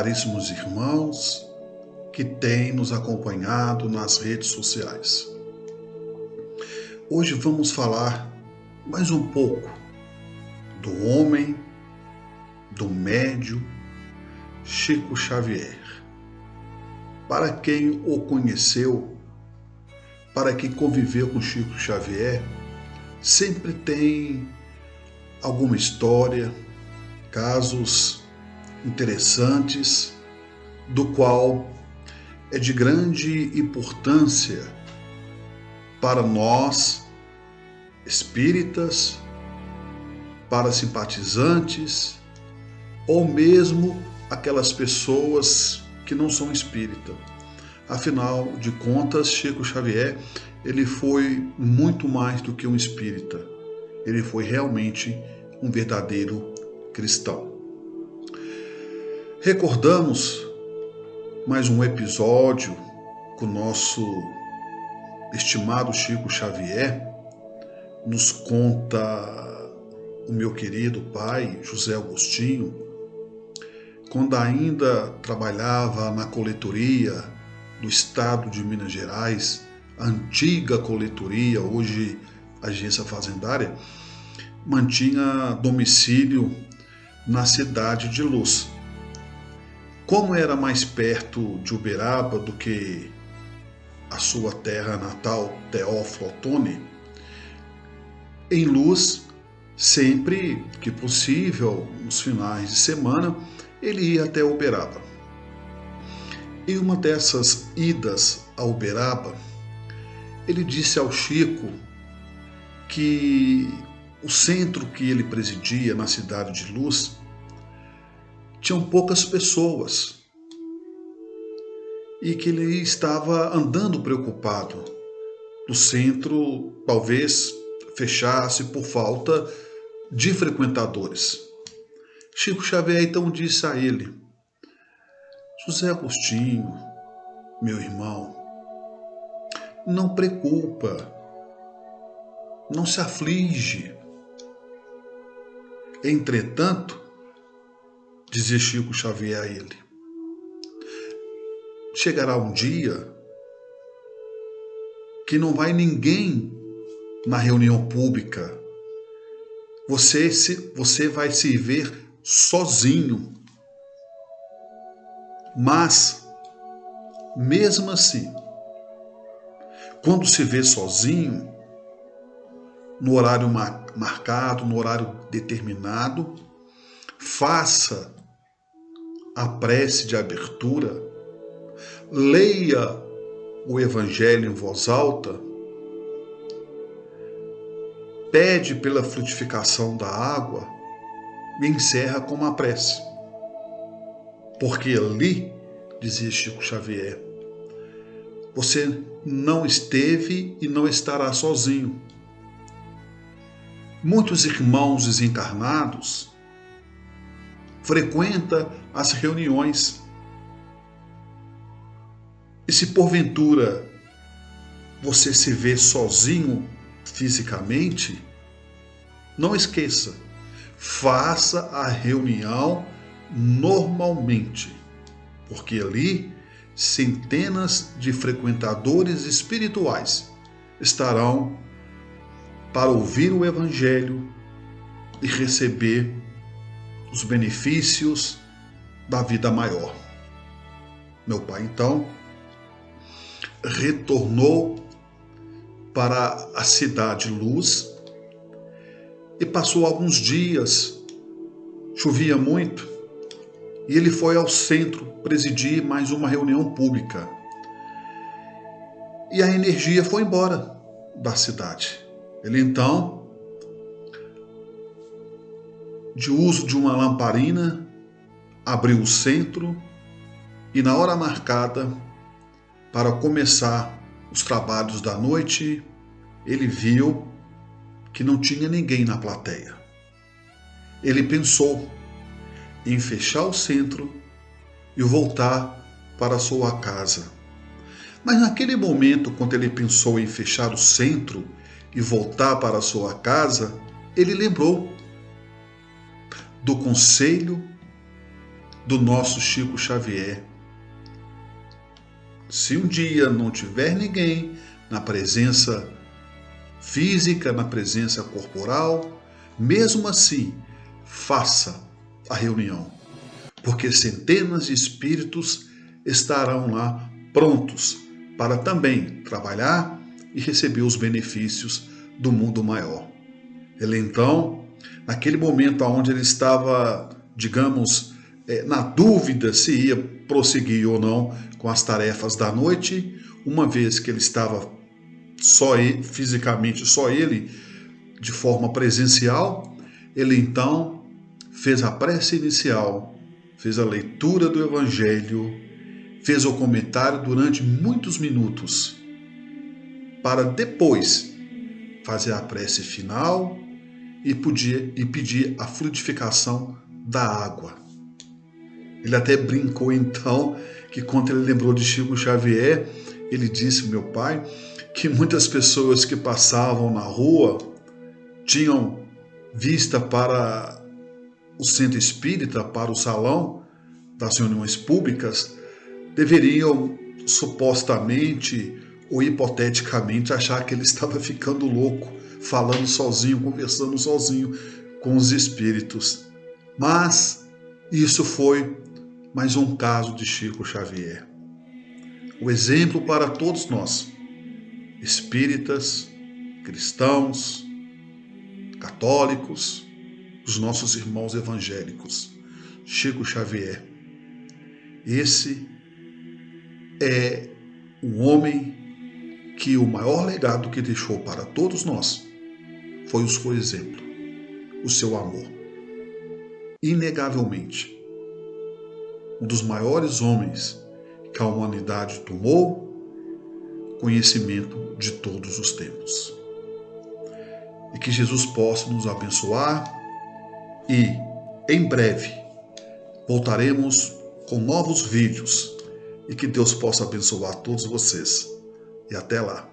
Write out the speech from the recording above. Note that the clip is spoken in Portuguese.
caríssimos irmãos que têm nos acompanhado nas redes sociais. Hoje vamos falar mais um pouco do homem, do médium Chico Xavier. Para quem o conheceu, para quem conviveu com Chico Xavier, sempre tem alguma história, casos interessantes, do qual é de grande importância para nós, espíritas, para simpatizantes, ou mesmo aquelas pessoas que não são espíritas. Afinal de contas, Chico Xavier, ele foi muito mais do que um espírita. Ele foi realmente um verdadeiro cristão. Recordamos mais um episódio com o nosso estimado Chico Xavier. Nos conta o meu querido pai, José Agostinho, quando ainda trabalhava na coletoria do estado de Minas Gerais, a antiga coletoria, hoje agência fazendária, mantinha domicílio na cidade de Luz. Como era mais perto de Uberaba do que a sua terra natal, Teófilo Otoni, em Luz, sempre que possível, nos finais de semana, ele ia até Uberaba. Em uma dessas idas a Uberaba, ele disse ao Chico que o centro que ele presidia na cidade de Luz tinham poucas pessoas e que ele estava andando preocupado. O centro talvez fechasse por falta de frequentadores. Chico Xavier então disse a ele: José Agostinho, meu irmão, não preocupa, não se aflige. Entretanto, dizia Chico Xavier a ele, chegará um dia que não vai ninguém na reunião pública. Você vai se ver sozinho. Mas, mesmo assim, quando se vê sozinho, no horário marcado, no horário determinado, faça a prece de abertura, leia o Evangelho em voz alta, pede pela frutificação da água e encerra com uma prece. Porque ali, dizia Chico Xavier, você não esteve e não estará sozinho. Muitos irmãos desencarnados frequentam as reuniões. E se porventura você se vê sozinho fisicamente, não esqueça, faça a reunião normalmente, porque ali centenas de frequentadores espirituais estarão para ouvir o Evangelho e receber os benefícios da vida maior. Meu pai, então, retornou para a cidade Luz e passou alguns dias. Chovia muito e ele foi ao centro presidir mais uma reunião pública. E a energia foi embora da cidade. Ele então, de uso de uma lamparina, abriu o centro e na hora marcada para começar os trabalhos da noite, ele viu que não tinha ninguém na plateia. Ele pensou em fechar o centro e voltar para sua casa. Mas naquele momento, quando ele pensou em fechar o centro e voltar para sua casa, ele lembrou do conselho do nosso Chico Xavier. Se um dia não tiver ninguém na presença física, na presença corporal, mesmo assim, faça a reunião, porque centenas de espíritos estarão lá prontos para também trabalhar e receber os benefícios do mundo maior. Ele então, naquele momento onde ele estava, digamos, na dúvida se ia prosseguir ou não com as tarefas da noite, uma vez que ele estava só ele, fisicamente só ele, de forma presencial, ele então fez a prece inicial, fez a leitura do Evangelho, fez o comentário durante muitos minutos, para depois fazer a prece final e pedir a fluidificação da água. Ele até brincou então que quando ele lembrou de Chico Xavier, ele disse, meu pai, que muitas pessoas que passavam na rua tinham vista para o centro espírita, para o salão das reuniões públicas, deveriam supostamente ou hipoteticamente achar que ele estava ficando louco, falando sozinho, conversando sozinho com os espíritos. Mas isso foi mais um caso de Chico Xavier. O exemplo para todos nós, espíritas, cristãos, católicos, os nossos irmãos evangélicos. Chico Xavier. Esse é um homem que o maior legado que deixou para todos nós foi o seu exemplo, o seu amor. Inegavelmente, um dos maiores homens que a humanidade tomou conhecimento de todos os tempos. E que Jesus possa nos abençoar e, em breve, voltaremos com novos vídeos e que Deus possa abençoar todos vocês. E até lá.